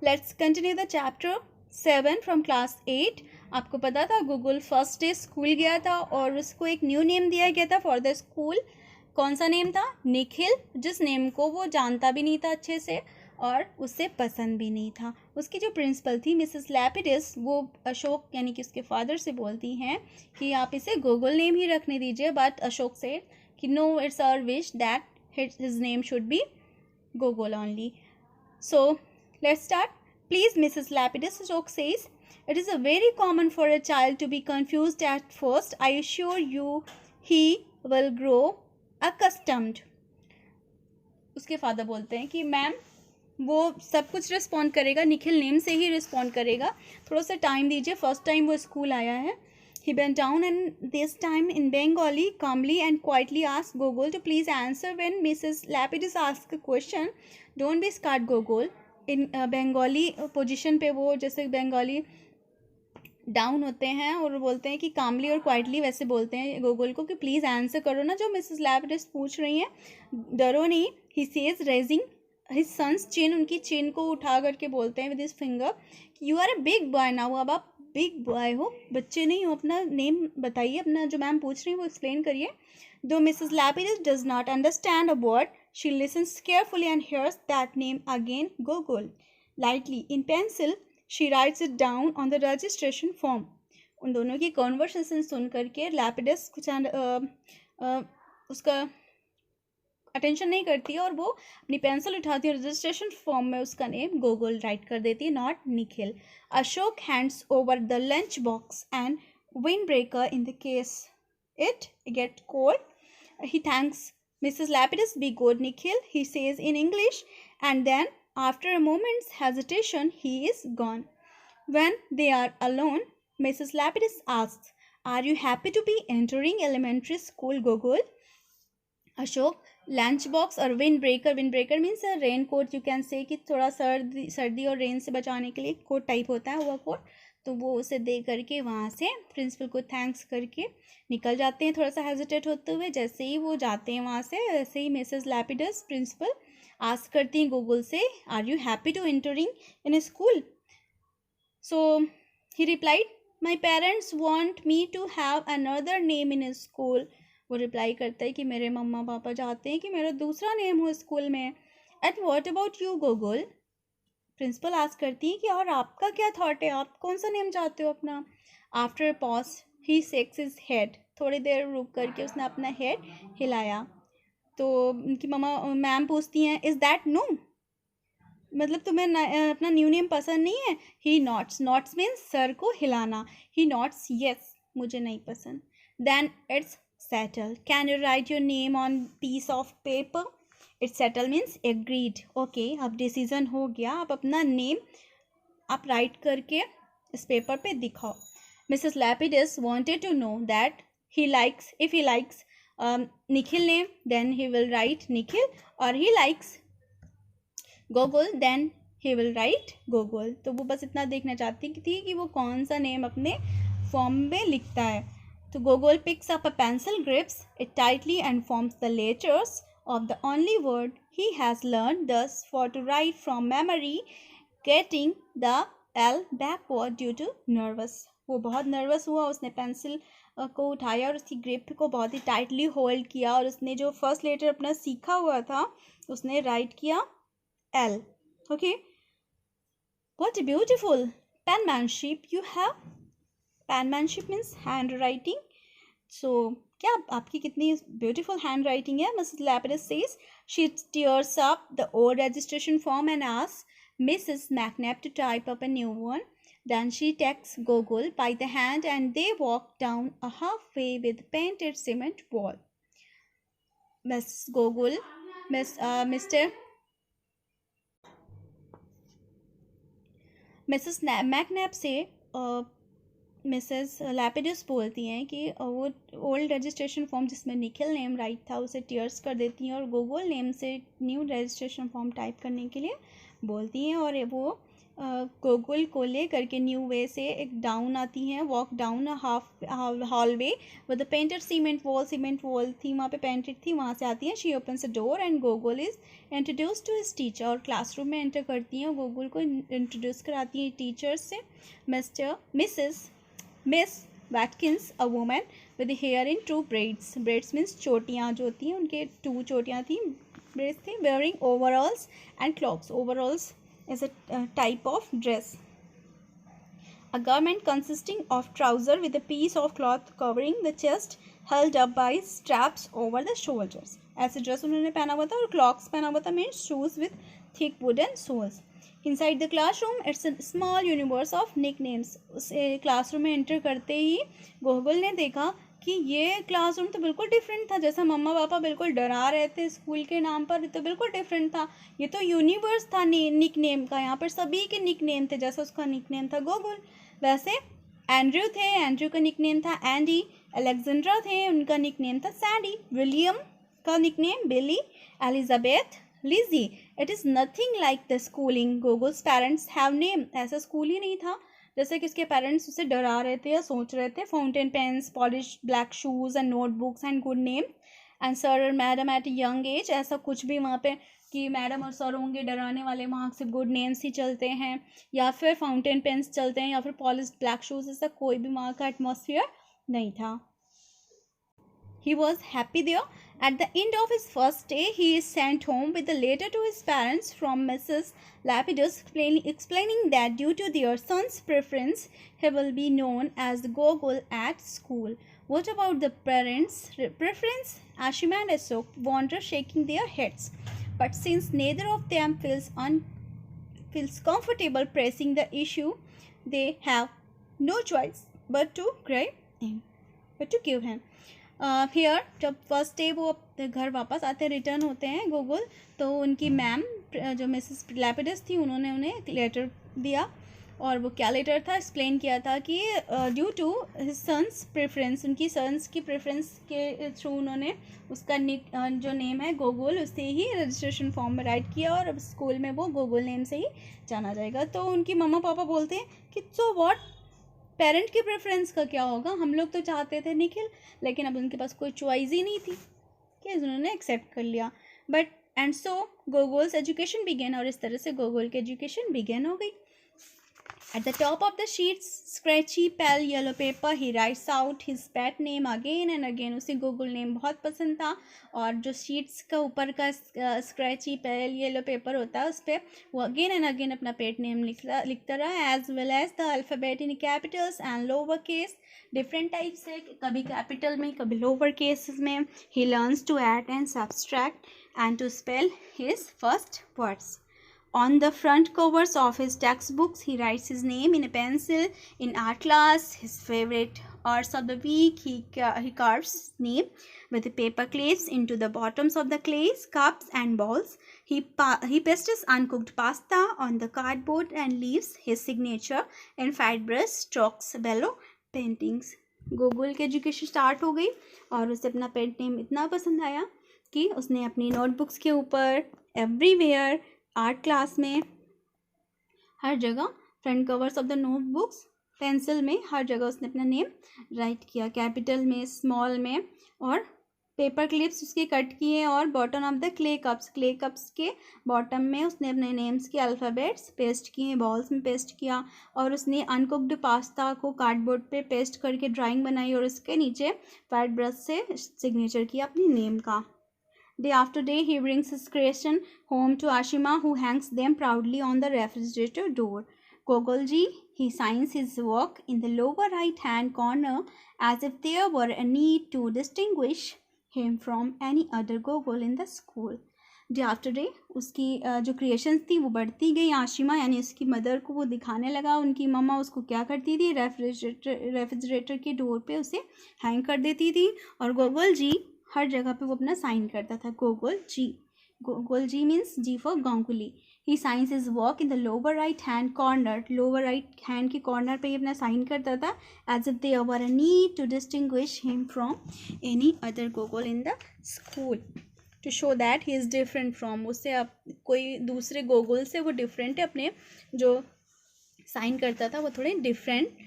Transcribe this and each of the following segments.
Let's continue the chapter 7 from class 8। आपको पता था गूगल फर्स्ट डे स्कूल गया था और उसको एक न्यू नेम दिया गया था फॉर द स्कूल। कौन सा नेम था? निखिल, जिस नेम को वो जानता भी नहीं था अच्छे से और उससे पसंद भी नहीं था। उसकी जो प्रिंसिपल थी मिसेस लैपिडिस, वो अशोक यानी कि उसके फादर से बोलती हैं कि आप इसे गूगल नेम ही रखने दीजिए, बट अशोक से कि no, it's our wish that his name should be Gogol only. So let's start. Please, Mrs. Lapidus, Ashok says, it is a very common for a child to be confused at first. I assure you he will grow accustomed. उसके father बोलते हैं कि ma'am वो सब कुछ respond करेगा, Nikhil name से ही respond करेगा, थोड़ा सा टाइम दीजिए, फर्स्ट टाइम वो स्कूल आया है. He bent down and this time in Bengali calmly and quietly asked Gogol to please answer when Mrs. Lapidus asked a question. Don't be scared, Gogol. In Bengali position पे वो जैसे Bengali down होते हैं और बोलते हैं कि कामली और क्वाइटली वैसे बोलते हैं गोगोल को कि प्लीज़ आंसर करो ना जो मिसेस लैपिडिस पूछ रही हैं, डरो नहीं. He says raising his son's chin, उनकी चिन को उठा करके बोलते हैं विद हिज फिंगर कि you are a big boy now, अब आप बिग बॉय हो, बच्चे नहीं हो. अपना नेम बताइए, अपना जो मैम पूछ रही हैं वो एक्सप्लेन करिए. दो Mrs Lapidus does not understand a word, she listens carefully and hears that name again, Gogol. Lightly in pencil she writes it down on the registration form. उन दोनों की कॉन्वर्सेशन सुन करके लैपिडिस कुछ उसका अटेंशन नहीं करती है और वो अपनी पेंसिल उठाती है, रजिस्ट्रेशन फॉर्म में उसका नेम गोगोल राइट कर देती है, not Nikhil. Ashok hands over the lunch box and wind breaker in the case it get cold. He thanks Mrs. Lapidus, be good, Nikhil, he says in English, and then, after a moment's hesitation, he is gone. When they are alone, Mrs. Lapidus asks, are you happy to be entering elementary school, Gogol? Ashok, lunchbox और windbreaker means raincoat, you can say कि थोड़ा सर्दी और rain से बचाने के लिए coat type होता है, वो कोट. तो वो उसे दे करके वहाँ से प्रिंसिपल को थैंक्स करके निकल जाते हैं, थोड़ा सा हेजिटेट होते हुए. जैसे ही वो जाते हैं वहाँ से, वैसे ही मिसेस लैपिडस प्रिंसिपल आस्क करती हैं गूगल से, are you happy to entering in a school? So he replied, my parents want me to have another name in a school. वो रिप्लाई करता है कि मेरे मम्मा पापा चाहते हैं कि मेरा दूसरा नेम हो स्कूल में. At what about you, Gogol? Principal ask करती है कि और आपका क्या थॉट है, आप कौन सा नेम चाहते हो अपना? आफ्टर पॉज ही शेक्स हिज हेड. थोड़ी देर रुक करके उसने अपना हेड हिलाया. तो उनकी मैम पूछती हैं, इज़ दैट नो, मतलब तुम्हें अपना न्यू नेम पसंद नहीं है? He nods. नॉट्स मीन्स सर को हिलाना. ही नॉट्स, यस, मुझे नहीं पसंद. Then it's settle. Can you write your name on piece of paper? It's settle means agreed. Okay, अब डिसीजन हो गया, आप अपना नेम आप राइट करके इस पेपर पे दिखाओ. Mrs Lapidus wanted to know that he likes, if he likes Nikhil name then he will write Nikhil, और he likes Gogol then he will write Gogol. तो वो बस इतना देखना चाहती थी कि वो कौन सा नेम अपने फॉर्म में लिखता है. तो Gogol picks up a pencil, grips it tightly and forms the letters of the only word he has learned thus far to write from memory, getting the L backward due to nervous. वो बहुत nervous हुआ, उसने pencil को उठाया और उसकी grip को बहुत ही टाइटली होल्ड किया और उसने जो फर्स्ट लेटर अपना सीखा हुआ था उसने राइट किया L. Okay, what a beautiful penmanship you have. Penmanship means handwriting. So क्या आपकी कितनी ब्यूटीफुल हैंड राइटिंग है. Mrs Lapidus says. She tears up the old registration form and asks Mrs McNab to type up a new one. Then she takes Gogol by the hand and they walk down a hallway with painted cement wall. Miss Gogol Mrs McNab से Mrs लैपिडिस बोलती हैं कि वो old registration form जिसमें Nikhil name right था उसे tears कर देती हैं और गोगोल नेम से न्यू रजिस्ट्रेशन फॉर्म टाइप करने के लिए बोलती हैं. और वो गोकुल को ले करके न्यू वे से एक डाउन आती हैं, walk down half hallway with painted cement wall थी वहाँ पे पेंटेड थी, वहाँ से आती हैं. She opens a door and Gokul is introduce to his teacher. और क्लासरूम में एंटर करती हैं, गोकुल को इंट्रोड्यूस कराती हैं टीचर्स से. Miss Watkins, a woman with hair in 2 braids. Braids means चोटियाँ जो होती हैं, उनके 2 चोटियाँ थी, ब्रेड्स थी. Wearing ओवरऑल्स and clocks. ओवरऑल्स is a type of dress. A garment consisting of trouser with a piece of cloth covering the chest held up by straps over the shoulders. ऐसे dress उन्होंने पहना हुआ था और क्लॉक्स पहना हुआ था, means shoes with thick wooden soles. Inside the classroom it's a small universe of nicknames. उस क्लासरूम में एंटर करते ही गोकुल ने देखा कि ये क्लासरूम तो बिल्कुल डिफरेंट था. जैसा मम्मा पापा बिल्कुल डरा रहे थे स्कूल के नाम पर, तो बिल्कुल डिफरेंट था. ये तो यूनिवर्स था निक नेम का. यहाँ पर सभी के निक नेम थे. जैसा उसका निक नेम था गोकुल, वैसे एंड्रयू थे, एंड्रयू का निक नेम था एंडी. अलेक्जेंड्रा थे, उनका निक नेम था सैंडी. विलियम का nick name Billy. Elizabeth Lizzie. It is nothing like the schooling Gokul's parents have name. ऐसा स्कूल ही नहीं था जैसे कि उसके पेरेंट्स उसे डरा रहे थे या सोच रहे थे. Fountain pens, polish black shoes and notebooks and good name and sir और मैडम एट यंग एज. ऐसा कुछ भी वहाँ पे कि मैडम और सर होंगे डराने वाले, वहाँ से गुड नेम्स ही चलते हैं या फिर फाउंटेन पेन्स चलते हैं या फिर पॉलिश ब्लैक शूज़. ऐसा कोई भी वहाँ का एटमॉस्फेयर नहीं था. He was happy there. At the end of his first day, he is sent home with a letter to his parents from Mrs. Lapidus explaining that due to their son's preference, he will be known as Gogol at school. What about the parents' preference? Ashima and Ashok wonder, shaking their heads. But since neither of them feels comfortable pressing the issue, they have no choice but to give him. फिर जब first day वो अपने घर वापस आते return होते हैं गोकुल, तो उनकी मैम जो मिसेस लैपिडस थी, उन्होंने उन्हें एक लेटर दिया. और वो क्या लेटर था, एक्सप्लेन किया था कि due to his son's preference, उनकी सन्स की प्रेफरेंस के थ्रू उन्होंने उसका जो नेम है गोकुल, उससे ही रजिस्ट्रेशन फॉर्म में राइट किया और अब स्कूल में वो गोकुल नेम से ही जाना जाएगा. तो उनकी मम्मा पापा बोलते हैं कि सो व्हाट, पेरेंट की प्रेफरेंस का क्या होगा, हम लोग तो चाहते थे निखिल, लेकिन अब उनके पास कोई चॉइस ही नहीं थी कि उन्होंने एक्सेप्ट कर लिया. But and so Gokul's education began. और इस तरह से गोकुल की एजुकेशन बिगेन हो गई. At the top of the sheet's scratchy pale yellow paper, he writes out his pet name again and again. उसे गोकुल नेम बहुत पसंद था और जो शीट्स का ऊपर का स्क्रैची पेल येलो पेपर होता है उस पर वो अगेन एंड अगेन अपना पेट नेम लिखता रहा. As well as the alphabet in capitals and lower case, different type से, कभी कैपिटल में कभी लोअर केसेस में. He learns to add and subtract and to spell his first words. On the front covers of his textbooks, he writes his name in a pencil. In art class, his favorite hours of the week, he carves name with the paper clips into the bottoms of the clays, cups and bowls. He pastes uncooked pasta on the cardboard and leaves his signature in fine brush strokes below paintings. Gokul की education start हो गई और उसे अपना pet name इतना पसंद आया कि उसने अपनी नोटबुक्स के ऊपर एवरीवेयर, आर्ट क्लास में, हर जगह, front covers of the notebooks, pencil में, हर जगह उसने अपना नेम राइट किया. कैपिटल में, स्मॉल में, और पेपर क्लिप्स उसके कट किए और bottom of the clay cups के बॉटम में उसने अपने नेम्स के अल्फ़ाबेट्स पेस्ट किए, बॉल्स में पेस्ट किया. और उसने अनकुक्ड पास्ता को कार्डबोर्ड पे पेस्ट करके ड्राइंग बनाई और उसके नीचे वाइट ब्रश से सिग्नेचर किया अपने नेम का. Day after day, he brings his creation home to Ashima, who hangs them proudly on the refrigerator door. Gogolji, he signs his work in the lower right-hand corner as if there were a need to distinguish him from any other Gogol in the school. Day after day, उसकी जो creations थी वो बढ़ती गई. आशिमा यानी उसकी mother को वो दिखाने लगा. उनकी मम्मा उसको क्या करती थी, रेफ्रिजरेटर के डोर पे उसे हैंग कर देती थी और गोकुल जी हर जगह पे वो अपना साइन करता था. Gokul G means G for Ganguly. He signs his work in the lower right hand corner. Lower right hand के कॉर्नर पे ही अपना साइन करता था as if there were a need to distinguish him from any other Gokul in the school, to show that he is different from, उससे अब कोई दूसरे गोकुल से वो डिफरेंट है अपने जो साइन करता था वो थोड़े डिफरेंट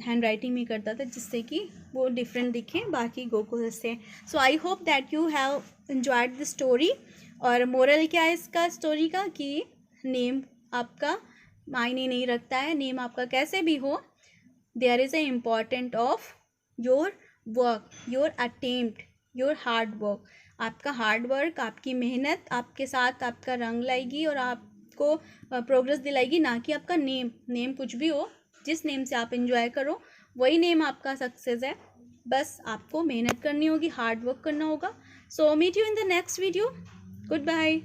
हैंड राइटिंग में करता था, जिससे कि वो डिफरेंट दिखे बाकी गोकुल से. So I hope that you have enjoyed the story. और मोरल क्या है इसका स्टोरी का, कि नेम आपका मायने नहीं रखता है, नेम आपका कैसे भी हो. There is a important of your work, your attempt, your hard work. आपका हार्ड वर्क, आपकी मेहनत आपके साथ आपका रंग लाएगी और आपको प्रोग्रेस दिलाएगी, ना कि आपका नेम. नेम कुछ भी हो, जिस नेम से आप एंजॉय करो वही नेम आपका सक्सेस है. बस आपको मेहनत करनी होगी, हार्ड वर्क करना होगा. So meet you in the next video. Good bye.